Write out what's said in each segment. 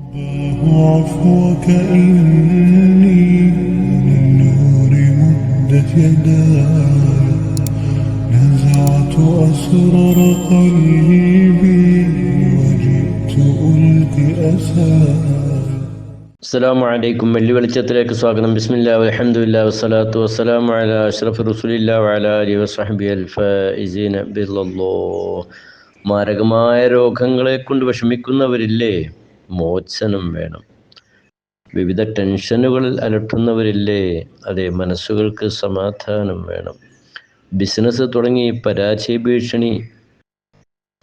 عفوك إني للنور مدت يداي نزعت أسرار قلبي وجئت ألقي أساي. അസ്സലാമു അലൈക്കും. വെള്ളി വെളിച്ചത്തിലേക്ക് സ്വാഗതം. ബിസ്മില്ലാഹി വൽഹംദുലില്ലാഹി വസ്സലാത്തു വസ്സലാമു അലാ അഷ്റഫി റസൂലില്ലാഹി വഅലാ ആലിഹി വസ്സഹ്ബിഹി അൽ ഫായിസീന ബില്ലാഹ്. മാരകമായ രോഗങ്ങളെ കൊണ്ട് വിഷമിക്കുന്നവരില്ലേ, മോചനം വേണം. വിവിധ ടെൻഷനുകളിൽ അലട്ടുന്നവരില്ലേ, അതെ, മനസ്സുകൾക്ക് സമാധാനം വേണം. ബിസിനസ് തുടങ്ങി പരാജയ ഭീഷണി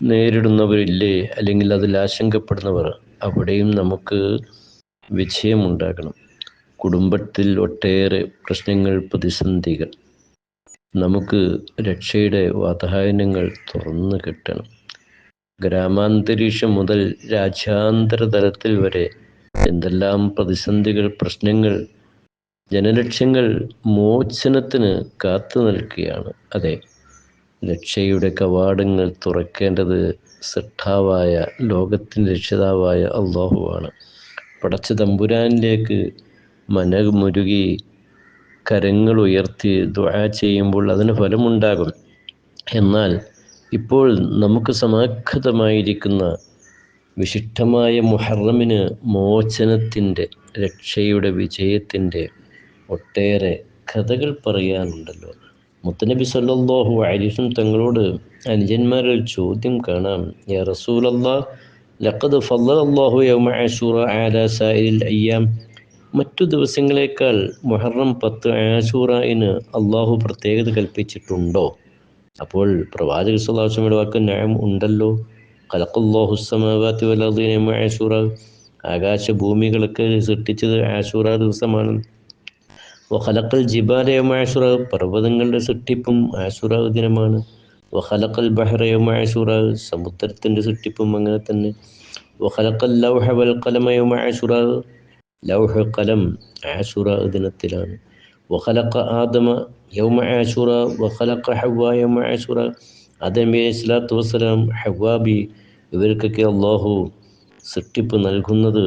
നേരിടുന്നവരില്ലേ, അല്ലെങ്കിൽ അതിൽ ആശങ്കപ്പെടുന്നവർ, അവിടെയും നമുക്ക് വിജയമുണ്ടാകണം. കുടുംബത്തിൽ ഒട്ടേറെ പ്രശ്നങ്ങൾ, പ്രതിസന്ധികൾ, നമുക്ക് രക്ഷയുടെ വാതായനങ്ങൾ തുറന്നു കിട്ടണം. ഗ്രാമാന്തരീക്ഷം മുതൽ രാജ്യാന്തര തലത്തിൽ വരെ എന്തെല്ലാം പ്രതിസന്ധികൾ, പ്രശ്നങ്ങൾ, ജനലക്ഷ്യങ്ങൾ മോചനത്തിന് കാത്തു നിൽക്കുകയാണ്. അതെ, രക്ഷയുടെ കവാടങ്ങൾ തുറക്കേണ്ടത് സൃഷ്ടാവായ, ലോകത്തിൻ്റെ രക്ഷിതാവായ അല്ലാഹുവാണ്. പടച്ച തമ്പുരാനിലേക്ക് മനമുരുകി കരങ്ങൾ ഉയർത്തി ദുആ ചെയ്യുമ്പോൾ അതിന് ഫലമുണ്ടാകും. എന്നാൽ ഇപ്പോൾ നമുക്ക് സമാഗതമായിരിക്കുന്ന വിശിഷ്ടമായ മുഹറമിന് മോചനത്തിൻ്റെ, രക്ഷയുടെ, വിജയത്തിൻ്റെ ഒട്ടേറെ കഥകൾ പറയാനുണ്ടല്ലോ. മുത്തനബി സല്ലല്ലാഹു അലൈഹി വസല്ലം തങ്ങളോട് അനുജന്മാരിൽ ചോദ്യം കാണാം. യാ റസൂലല്ലാഹ്, ലഖദ് ഫളലല്ലാഹു യൗമ ആശൂറ അലാ സായിരിൽ അയ്യാം. മറ്റു ദിവസങ്ങളേക്കാൾ മുഹറം 10 ആശൂറയിന് അള്ളാഹു പ്രത്യേകത കൽപ്പിച്ചിട്ടുണ്ടോ? അപ്പോൾ പ്രവാചകൻ സ്വല്ലല്ലാഹു അലൈഹി വസല്ലം വാക്ക് നഅം, ഉണ്ടല്ലോ. ഖലഖല്ലാഹു സ്സമാവാതി വൽ അർദി യൗമ ആശൂറ. ആകാശഭൂമികളൊക്കെ സൃഷ്ടിച്ചത് ആശൂറ ദിവസമാണ്. വഖലഖൽ ജിബാല യൗമ ആശൂറ. പർവ്വതങ്ങളുടെ സൃഷ്ടിപ്പും ആശൂറ ദിനമാണ്. വഖലഖൽ ബഹ്റ യൗമ ആശൂറ. സമുദ്രത്തിൻ്റെ സൃഷ്ടിപ്പും അങ്ങനെ തന്നെ. വഖലഖൽ ലൗഹ വൽ ഖലമ യൗമ ആശൂറ. ലൗഹ്, ഖലം ആശൂറ ദിനത്തിലാണ്. വഖലഖ ആദമ യൗമ ആശൂറ. വഖലഖ ഹവ്വ യൗമ ആശൂറ. ആദം നബി സ്വല്ലല്ലാഹു അലൈഹി വസല്ലം, ഹവ്വാബി, ഇവർക്കൊക്കെ അള്ളാഹു സൃഷ്ടിപ്പ് നൽകുന്നത്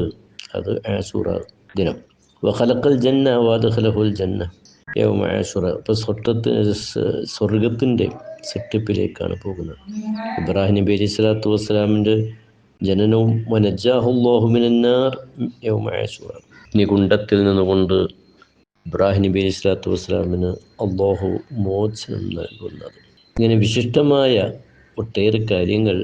അത് ആശൂറ ദിനം. വഖലഖൽ ജന്ന വഅദ്ഖലഹുൽ ജന്ന യൗമ ആശൂറ. അപ്പോൾ സ്വർഗത്തിൻ്റെ സൃഷ്ടിപ്പിലേക്കാണ് പോകുന്നത്. ഇബ്രാഹിം നബി അലൈഹി സ്വലാത്തു വസ്സലാമിൻ്റെ ജനനവും വനജ്ജാഹുല്ലാഹു മിനന്നാർ യൗമ ആശൂറ. നികുണ്ടത്തിൽ നിന്നുകൊണ്ട് ഇബ്രാഹിം നബി അലൈഹി സ്വലാത്തു വസ്സലാമിന് അള്ളാഹു മോചനം നൽകുന്നത്. ഇങ്ങനെ വിശിഷ്ടമായ ഒട്ടേറെ കാര്യങ്ങൾ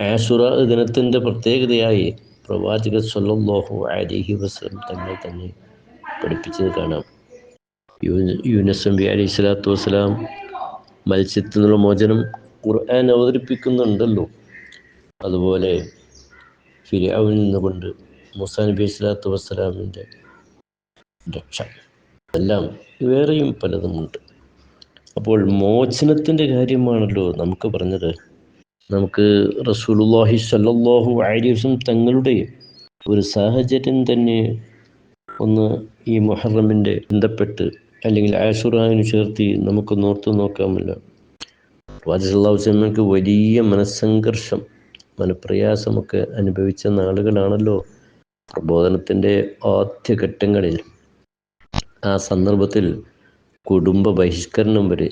ആശൂറ ദിനത്തിൻ്റെ പ്രത്യേകതയായി പ്രവാചകൻ സ്വല്ലല്ലാഹു അലൈഹി വസല്ലം തങ്ങൾ തന്നെ പഠിപ്പിച്ചത് കാണാം. യൂനുസ് നബി അലൈഹി സ്വലാത്തു വസ്സലാം മത്സ്യത്തിൽ നിന്നുള്ള മോചനം ഖുർആൻ അവതരിപ്പിക്കുന്നുണ്ടല്ലോ. അതുപോലെ ഫിർഔനിൽ നിന്നുകൊണ്ട് മൂസാ നബി സ്വല്ലല്ലാഹു അലൈഹി വസല്ലമിൻ്റെ രക്ഷ, എല്ലാം വേറെയും പലതുമുണ്ട്. അപ്പോൾ മോചനത്തിൻ്റെ കാര്യമാണല്ലോ നമുക്ക് പറഞ്ഞത്. നമുക്ക് റസൂലുള്ളാഹി സ്വല്ലല്ലാഹു അലൈഹി വസല്ലം തങ്ങളുടെ ഒരു സാഹചര്യം തന്നെ ഒന്ന് ഈ മുഹറമിൻ്റെ ബന്ധപ്പെട്ട്, അല്ലെങ്കിൽ ആശൂറാവിന് ചേർത്തി നമുക്ക് ഓർത്തു നോക്കാമല്ലോ. പ്രവാചകൻ സല്ലല്ലാഹു അലൈഹി വസല്ലമക്ക് വലിയ മനസ്സംഘർഷം, മനപ്രയാസമൊക്കെ അനുഭവിച്ച നാളുകളാണല്ലോ പ്രബോധനത്തിൻ്റെ ആദ്യഘട്ടങ്ങളിൽ. ആ സന്ദർഭത്തിൽ കുടുംബ ബഹിഷ്കരണം വരെ.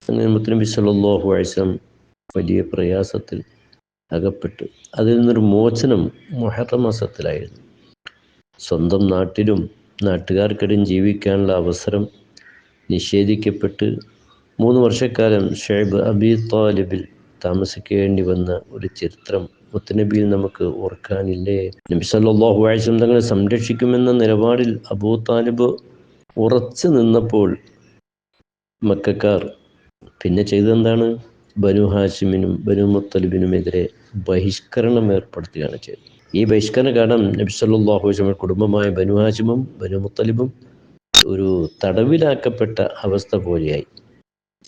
അങ്ങനെ മുത്തനബി സല്ലല്ലാഹു അലൈഹി വസല്ലം വലിയ പ്രയാസത്തിൽ അകപ്പെട്ടു. അതിൽ നിന്നൊരു മോചനം മുഹറം മാസത്തിലായിരുന്നു. സ്വന്തം നാട്ടിലും നാട്ടുകാർക്കിടയിൽ ജീവിക്കാനുള്ള അവസരം നിഷേധിക്കപ്പെട്ട് 3 വർഷക്കാലം ഷുഐബ് അബി താലിബിൽ താമസിക്കേണ്ടി വന്ന ഒരു ചരിത്രം മുത്തനബിയിൽ നമുക്ക് ഓർക്കാനില്ലേ? നബി സല്ലല്ലാഹു അലൈഹി വസല്ലം തങ്ങളെ സംരക്ഷിക്കുമെന്ന നിലപാടിൽ അബൂ താലിബ് ഉറച്ചു നിന്നപ്പോൾ മക്കക്കാർ പിന്നെ ചെയ്തതെന്താണ്? ബനു ഹാഷിമിനും ബനു മുത്തലിബിനുമെതിരെ ബഹിഷ്കരണം ഏർപ്പെടുത്തുകയാണ് ചെയ്തത്. ഈ ബഹിഷ്കരണ കാരണം നബി സല്ലല്ലാഹു അലൈഹി വസല്ലം കുടുംബമായ ബനു ഹാഷിമും ബനു മുത്തലിബും ഒരു തടവിലാക്കപ്പെട്ട അവസ്ഥ പോലെയായി.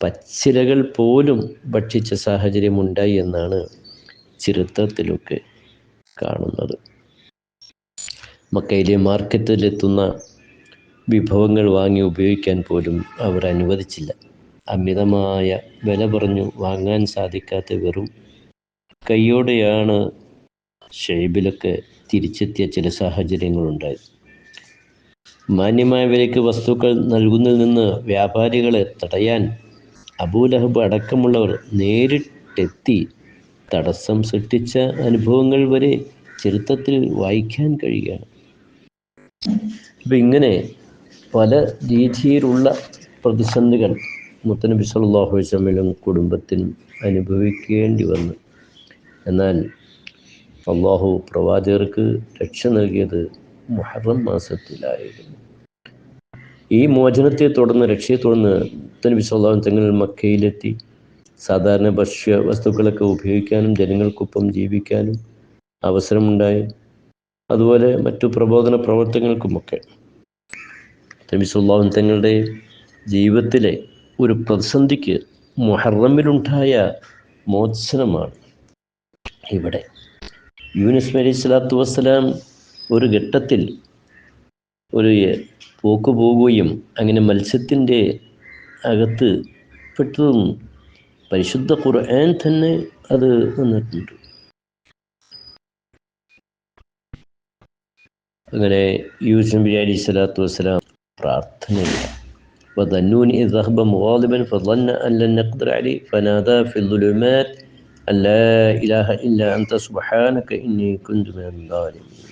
പച്ചിലകൾ പോലും ഭക്ഷിച്ച സാഹചര്യമുണ്ടായി എന്നാണ് ചരിത്രത്തിലൊക്കെ കാണുന്നത്. മക്കയിലെ മാർക്കറ്റിലെത്തുന്ന വിഭവങ്ങൾ വാങ്ങി ഉപയോഗിക്കാൻ പോലും അവർ അനുവദിച്ചില്ല. അമിതമായ വില പറഞ്ഞു വാങ്ങാൻ സാധിക്കാത്ത വെറും കൈയോടെയാണ് ഷുഐബിലൊക്കെ തിരിച്ചെത്തിയ ചില സാഹചര്യങ്ങളുണ്ടായി. മാന്യമായ വിലയ്ക്ക് വസ്തുക്കൾ നൽകുന്നതിൽ നിന്ന് വ്യാപാരികളെ തടയാൻ അബൂലഹബ് അടക്കമുള്ളവർ നേരിട്ടെത്തി തടസ്സം സൃഷ്ടിച്ച അനുഭവങ്ങൾ വരെ ചരിത്രത്തിൽ വായിക്കാൻ കഴിയുകയാണ്. അപ്പം ഇങ്ങനെ പല രീതിയിലുള്ള പ്രതിസന്ധികൾ മുത്തനബി സല്ലല്ലാഹു അലൈഹി വസല്ലം കുടുംബത്തിനും അനുഭവിക്കേണ്ടി വന്നു. എന്നാൽ അള്ളാഹു പ്രവാചകർക്ക് രക്ഷ നൽകിയത് മുഹറം മാസത്തിലായിരുന്നു. ഈ മോചനത്തെ തുടർന്ന്, രക്ഷയെ തുടർന്ന് മുത്തനബി സല്ലല്ലാഹു അലൈഹി വസല്ലം മക്കയിലെത്തി സാധാരണ ഭക്ഷ്യ വസ്തുക്കളൊക്കെ ഉപയോഗിക്കാനും ജനങ്ങൾക്കൊപ്പം ജീവിക്കാനും അവസരമുണ്ടായി. അതുപോലെ മറ്റു പ്രബോധന പ്രവർത്തനങ്ങൾക്കുമൊക്കെ നബി സല്ലല്ലാഹു അലൈഹി വസല്ലം തങ്ങളുടെ ജീവിതത്തിലെ ഒരു പ്രതിസന്ധിക്ക് മുഹറമിലുണ്ടായ മോചനമാണ് ഇവിടെ. യൂനുസ് നബി അലൈഹി സ്വലാത്തു വസ്സലാം ഒരു ഘട്ടത്തിൽ ഒരു പോക്ക് പോവുകയും അങ്ങനെ മത്സ്യത്തിൻ്റെ അകത്ത് പെട്ടതും പരിശുദ്ധ ഖുർആൻ തന്നെ അത് വന്നിട്ടുണ്ട്. അങ്ങനെ യൂനുസ് നബി അലൈഹി സ്വലാത്തു വസ്സലാം പ്രാർത്ഥനയില്ല. وظنون إذ ذهب مغاضبا فظن أن لن نقدر عليه فنادى في الظلمات أن لا إله إلا أنت سبحانك إني كنت من الظالمين.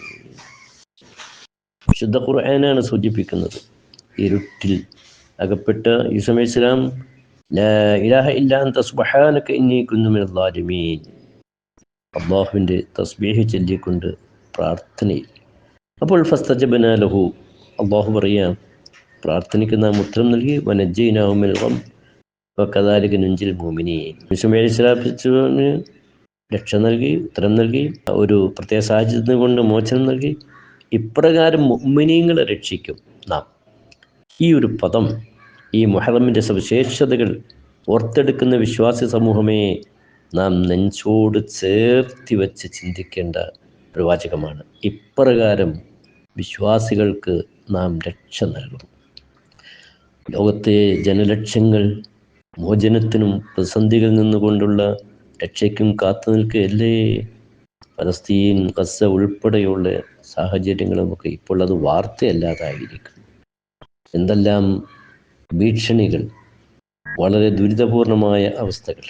വിശുദ്ധ ഖുർആനാണ് സൂചിപ്പിക്കുന്നത്. ഇരുട്ടിൽ അകപ്പെട്ട യൂനുസ് അലൈഹി സ്വലാം ലാ ഇലാഹ ഇല്ലാ അൻത സുബ്ഹാനക ഇന്നി കുന്തു മിനൽ ളാലിമീൻ അല്ലാഹുവിൻ്റെ തസ്ബീഹ് ചൊല്ലിക്കൊണ്ട് പ്രാർത്ഥനയിൽ. അപ്പോൾ ഫസ്തജബ്നാ ലഹു, അല്ലാഹു പറയാം, പ്രാർത്ഥനയ്ക്ക് നാം ഉത്തരം നൽകി. വനജ്ജയ്നാഹു മിനൽ ഗം വകദാലിക നുൻജിൽ മുഅ്മിനീൻ. യൂനുസ് നബി അലൈഹി സ്വലാമിന് രക്ഷ നൽകി, ഉത്തരം നൽകി, ഒരു പ്രത്യേക സാഹചര്യം കൊണ്ട് മോചനം നൽകി. ഇപ്രകാരം മുഅ്മിനീങ്ങളെ രക്ഷിക്കും നാം. ഈ ഒരു പദം, ഈ മുഹറമിൻ്റെ സവിശേഷതകൾ ഓർത്തെടുക്കുന്ന വിശ്വാസി സമൂഹമേ നാം നെഞ്ചോട് ചേർത്തി വച്ച് ചിന്തിക്കേണ്ട ഒരു വാചകമാണ്. ഇപ്രകാരം വിശ്വാസികൾക്ക് നാം രക്ഷ നൽകും. ലോകത്തെ ജനലക്ഷങ്ങൾ മോചനത്തിനും പ്രതിസന്ധികളിൽ നിന്നുകൊണ്ടുള്ള രക്ഷയ്ക്കും കാത്തു നിൽക്കുകയല്ലേ. ഫലസ്തീൻ, ഗസ ഉൾപ്പെടെയുള്ള സാഹചര്യങ്ങളുമൊക്കെ ഇപ്പോൾ അത് വാർത്തയല്ലാതായിരിക്കും. എന്തെല്ലാം ഭീഷണികൾ, വളരെ ദുരിതപൂർണമായ അവസ്ഥകൾ.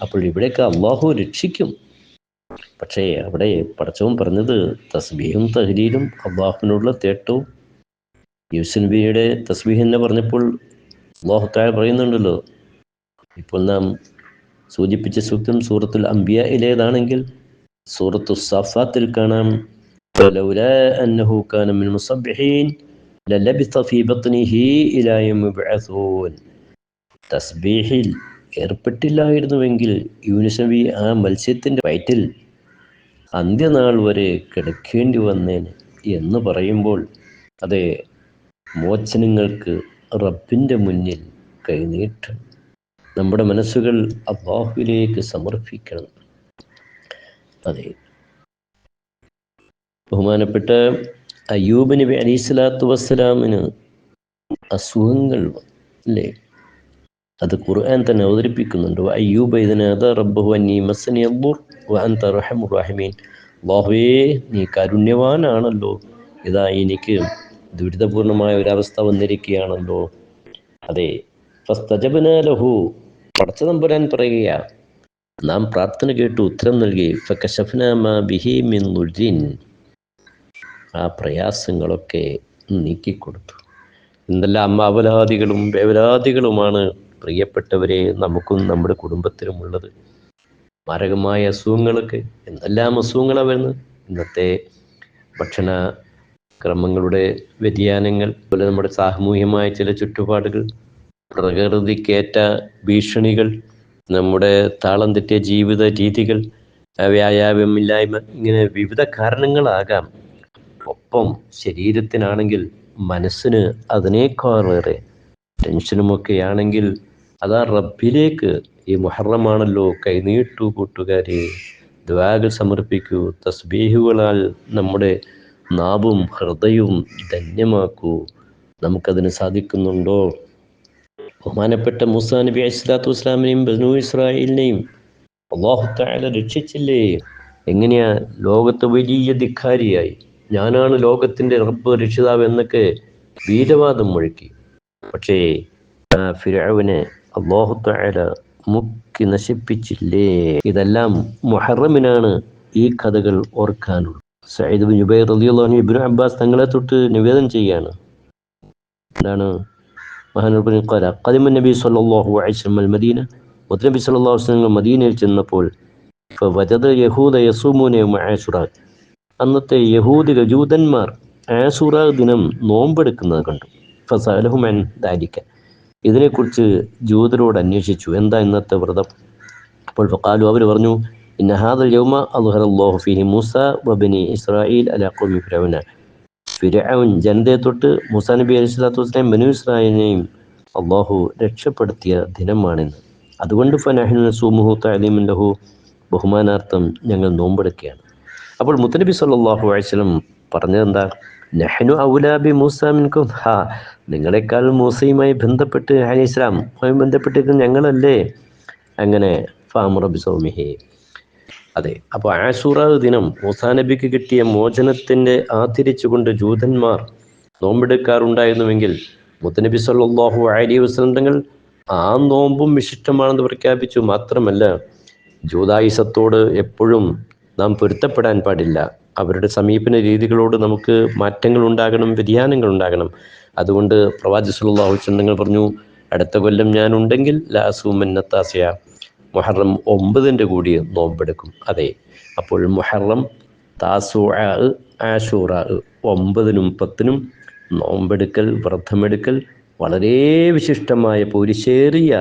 അപ്പോൾ ഇവിടെയൊക്കെ അള്ളാഹു രക്ഷിക്കും. പക്ഷേ അവിടെ പടച്ചവൻ പറഞ്ഞത് തസ്ബീഹും തഹ്ലീലും അള്ളാഹുവിനുള്ള തേട്ടവും. യൂനുസ് നബിയുടെ തസ്ബീഹ് തന്നെ പറഞ്ഞപ്പോൾ അല്ലാഹു തആല പറയുന്നുണ്ടല്ലോ. ഇപ്പോൾ നാം സൂചിപ്പിച്ച സൂക്തം സൂറത്തുൽ അംബിയയിലേതാണെങ്കിൽ സൂറത്തു സഫാത്തിൽ കാണാം, ലൗലാ അന്നഹു കാന മിനൽ മുസബ്ബിഹീൻ ലലബിഥ ഫീ ബത്നിഹി ഇലാ യൗമി യുബ്അസൂൻ. തസ്ബീഹിൽ ഏർപ്പെട്ടില്ലായിരുന്നുവെങ്കിൽ യൂനുസ് നബി ആ മത്സ്യത്തിൻ്റെ വയറ്റിൽ അന്ത്യനാൾ വരെ കിടക്കേണ്ടി വന്നേനെ എന്ന് പറയുമ്പോൾ, അതെ, മോചനങ്ങൾക്ക് റബ്ബിൻ്റെ മുന്നിൽ കൈനീട്ടണം. നമ്മുടെ മനസ്സുകൾ അല്ലാഹുവിലേക്ക് സമർപ്പിക്കണം. അതെ, ബഹുമാനപ്പെട്ട അയ്യൂബ് നബി അലൈഹി സ്വലാത്തു വസ്സലാമിന് അസുഖങ്ങൾ അല്ലേ, അത് ഖുർആൻ തന്നെ അവതരിപ്പിക്കുന്നുണ്ട്. അയ്യൂബ ഇദ് നാദാ റബ്ബഹു അന്നീ മസ്സനി അദ്ദുർ വഅൻത അർഹമുർ റഹീമീൻ. അല്ലാഹുവേ, നീ കാരുണ്യവാനാണല്ലോ, ഇതാ എനിക്ക് ദുരിതപൂർണമായ ഒരവസ്ഥ വന്നിരിക്കുകയാണല്ലോ. അതെ, ഫസ്തജബ്നാ ലഹു, പടച്ച തമ്പുരാൻ പറയുക, നാം പ്രാർത്ഥന കേട്ടു, ഉത്തരം നൽകി. ഫകശഫ്നാ മാ ബിഹി മിൻ ദുർരിൻ, ആ പ്രയാസങ്ങളൊക്കെ നീക്കിക്കൊടുത്തു. എന്തെല്ലാം അപരാധികളും വേവലാതികളുമാണ് പ്രിയപ്പെട്ടവരെ നമുക്കും നമ്മുടെ കുടുംബത്തിനുമുള്ളത്. മാരകമായ അസുഖങ്ങളൊക്കെ, എന്തെല്ലാം അസുഖങ്ങളാണ് വരുന്നത്. ഇന്നത്തെ ഭക്ഷണ ക്രമങ്ങളുടെ വ്യതിയാനങ്ങൾ, അതുപോലെ നമ്മുടെ സാമൂഹ്യമായ ചില ചുറ്റുപാടുകൾ, പ്രകൃതിക്കേറ്റ ഭീഷണികൾ, നമ്മുടെ താളം തെറ്റിയ ജീവിത രീതികൾ, വ്യായാമമില്ലായ്മ, ഇങ്ങനെ വിവിധ കാരണങ്ങളാകാം. ഒപ്പം ശരീരത്തിനാണെങ്കിൽ മനസ്സിന് അതിനേക്കാളേറെ ടെൻഷനുമൊക്കെയാണെങ്കിൽ അതാ റബ്ബിലേക്ക് ഈ മുഹറമാണല്ലോ, കൈനീട്ടു കൂട്ടുകാരെ, ദുആകൾ സമർപ്പിക്കൂ, തസ്ബീഹുകളാൽ നമ്മുടെ നാവും ഹൃദയവും ധന്യമാക്കൂ. നമുക്കതിന് സാധിക്കുന്നുണ്ടോ? ബഹുമാനപ്പെട്ട മൂസാ നബി അലൈഹി സ്വലാത്തു വസ്സലാമിനെയും ബനൂ ഇസ്രായേലിനെയും അല്ലാഹു തആല രക്ഷിച്ചില്ലേ? എങ്ങനെയാ ലോകത്ത് വലിയ ധിക്കാരിയായി, ഞാനാണ് ലോകത്തിൻ്റെ റബ്ബ് രക്ഷിതാവ് എന്നൊക്കെ വീരവാദം മുഴക്കി. പക്ഷേ ആ ഫിർഔനെ അല്ലാഹു തആല മുക്കി നശിപ്പിച്ചില്ലേ. ഇതെല്ലാം മുഹറമിനാണ് ഈ കഥകൾ ഓർക്കാനുള്ളത്. സഈദ് ബിൻ ജുബൈർ റളിയല്ലാഹു അൻഹു ഇബ്നു അബ്ബാസ് തങ്ങളെ തൊട്ട് നിവേദനം ചെയ്യാണ്. എന്താണ്? മഹാനബി ഖാല ഖദിമ നബി സല്ലല്ലാഹു അലൈഹി വസല്ലം മദീന, മുത്തനബി സല്ലല്ലാഹു അലൈഹി വസല്ലം മദീനയിൽ ചെന്നപ്പോൾ ഫവജദ യഹൂദ യസൂമൂന യൗമ ആശുറ, അന്നത്തെ യഹൂദികൾ ജൂതന്മാർ ആശുറ ദിനം നോമ്പെടുക്കുന്നത് കണ്ടു. ഫസഅലഹും അൻ ദാലിക, ഇതിനെക്കുറിച്ച് ജൂതരോട് അന്വേഷിച്ചു, എന്താ ഇന്നത്തെ വ്രതം? അപ്പോൾ ഫഖാലു, അവർ പറഞ്ഞു, ഇന്ന ഹാദൽ യൗമ അദ്ഹറല്ലാഹു ഫീഹി മൂസ വബനി ഇസ്രായീൽ അലാ ഖൗമി ഫിർഔന, ഫിർഔൻ ജനതയെ തൊട്ട് മൂസാ നബി അലൈഹി സ്വലാത്തു വസ്സലാം ബനൂ ഇസ്രായേലിനെയും അള്ളാഹു രക്ഷപ്പെടുത്തിയ ദിനമാണിന്ന്. അതുകൊണ്ട് ഫനഹ്നു നസൂമുഹു തഅലീമൻ ലഹു, ബഹുമാനാർത്ഥം ഞങ്ങൾ നോമ്പെടുക്കുകയാണ്. അപ്പോൾ മുത്തനബി സല്ലല്ലാഹു അലൈഹി വസല്ലം പറഞ്ഞതെന്താ? നഹ്നു ഔലാ ബി മൂസ മിൻകും, നിങ്ങളെക്കാൾ മൂസയുമായി ബന്ധപ്പെട്ട് അലൈഹിസ്സലാം ബന്ധപ്പെട്ടിരിക്കുന്ന ഞങ്ങളല്ലേ. അങ്ങനെ ഫഅമറ ബിസൗമിഹി, അതെ. അപ്പോൾ ആശൂറ ദിനം മൂസാ നബിക്ക് കിട്ടിയ മോചനത്തിൻ്റെ ആദരിച്ചുകൊണ്ട് ജൂതന്മാർ നോമ്പെടുക്കാറുണ്ടായിരുന്നുവെങ്കിൽ മുത്തനബി സല്ലല്ലാഹു അലൈഹി വസല്ലം തങ്ങൾ ആ നോമ്പും വിശിഷ്ടമാണെന്ന് പ്രഖ്യാപിച്ചു. മാത്രമല്ല, ജൂതായുസത്തോട് എപ്പോഴും നാം പൊരുത്തപ്പെടാൻ പാടില്ല. അവരുടെ സമീപന രീതികളോട് നമുക്ക് മാറ്റങ്ങൾ ഉണ്ടാകണം, വ്യതിയാനങ്ങൾ ഉണ്ടാകണം. അതുകൊണ്ട് പ്രവാചകൻ സല്ലല്ലാഹു അലൈഹി വസല്ലം തങ്ങൾ പറഞ്ഞു, അടുത്ത കൊല്ലം ഞാനുണ്ടെങ്കിൽ ലാസൂമന്ന താസിയ, മുഹറം 9 കൂടി നോമ്പെടുക്കും. അതെ, അപ്പോൾ മുഹറം, താസുഅ, ആശൂറ 9-നും 10-നും നോമ്പെടുക്കൽ, വ്രതമെടുക്കൽ വളരെ വിശിഷ്ടമായ പോരിശേറിയ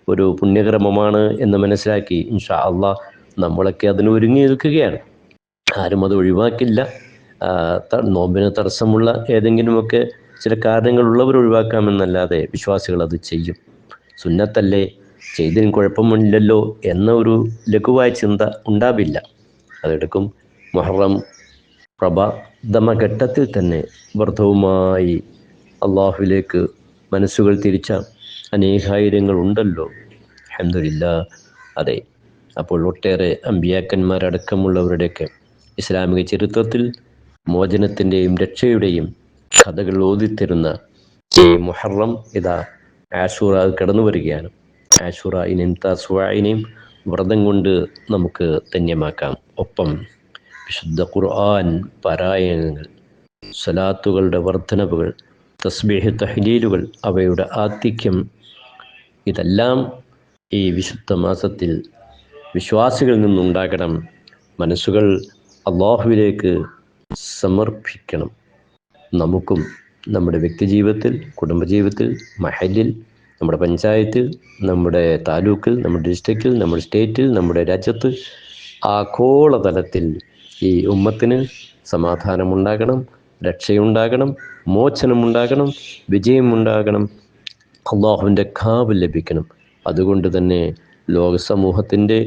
ഒരു പുണ്യകർമ്മമാണ് എന്ന് മനസ്സിലാക്കി ഇൻഷാ അള്ളാഹ് നമ്മളൊക്കെ അതിന് ഒരുങ്ങി നിൽക്കുകയാണ്. ആരും അത് ഒഴിവാക്കില്ല. നോമ്പിന് തടസ്സമുള്ള ഏതെങ്കിലുമൊക്കെ ചില കാരണങ്ങളുള്ളവർ ഒഴിവാക്കാമെന്നല്ലാതെ വിശ്വാസികൾ അത് ചെയ്യും. സുന്നത്തല്ലേ, ചെയ്തതിന് കുഴപ്പമില്ലല്ലോ എന്ന ഒരു ലഘുവായ ചിന്ത ഉണ്ടാവില്ല. അതെടുക്കും. മുഹറം പ്രഭാതമഘട്ടത്തിൽ തന്നെ വ്രതവുമായി അള്ളാഹുവിലേക്ക് മനസ്സുകൾ തിരിച്ച അനേകായിരങ്ങളുണ്ടല്ലോ, അൽഹംദുലില്ലാഹ്. അതെ, അപ്പോൾ ഒട്ടേറെ അമ്പിയാക്കന്മാരടക്കമുള്ളവരുടെയൊക്കെ ഇസ്ലാമിക ചരിത്രത്തിൽ മോചനത്തിൻ്റെയും രക്ഷയുടെയും കഥകൾ ഓതിത്തരുന്ന ഈ മുഹറം ഇതാ ആശൂറ കടന്നു വരികയാണ്. ആശൂറയിനെയും തസ്വാഇനെയും വ്രതം കൊണ്ട് നമുക്ക് ധന്യമാക്കാം. ഒപ്പം വിശുദ്ധ ഖുർആൻ പാരായണങ്ങൾ, സ്വലാത്തുകളുടെ വർധനവുകൾ, തസ്ബീഹ്, തഹ്ലീലുകൾ, അവയുടെ ആധിക്യം, ഇതെല്ലാം ഈ വിശുദ്ധ മാസത്തിൽ വിശ്വാസികളിൽ നിന്നുണ്ടാകണം. മനസ്സുകൾ അള്ളാഹുവിലേക്ക് സമർപ്പിക്കണം. നമുക്കും നമ്മുടെ വ്യക്തിജീവിതത്തിൽ, കുടുംബജീവിതത്തിൽ, മഹല്ലിൽ, നമ്മുടെ പഞ്ചായത്തിൽ, നമ്മുടെ താലൂക്കിൽ, നമ്മുടെ ഡിസ്ട്രിക്റ്റിൽ, നമ്മുടെ സ്റ്റേറ്റിൽ, നമ്മുടെ രാജ്യത്ത്, ആഗോളതലത്തിൽ ഈ ഉമ്മത്തിന് സമാധാനമുണ്ടാകണം, രക്ഷയുണ്ടാകണം, മോചനമുണ്ടാകണം, വിജയമുണ്ടാകണം, അള്ളാഹുവിൻ്റെ കാവൽ ലഭിക്കണം. അതുകൊണ്ട് തന്നെ ലോക സമൂഹത്തിൻ്റെ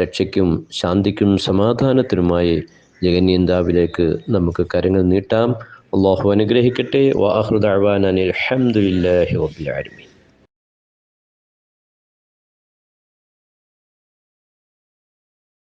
രക്ഷയ്ക്കും ശാന്തിക്കും സമാധാനത്തിനുമായി ജഗന്യന്താവിലേക്ക് നമുക്ക് കരങ്ങൾ നീട്ടാം. അള്ളാഹു അനുഗ്രഹിക്കട്ടെ. വആഖിറു ദഅ്വാനാ അൽഹംദുലില്ലാഹി റബ്ബിൽ ആലമീൻ.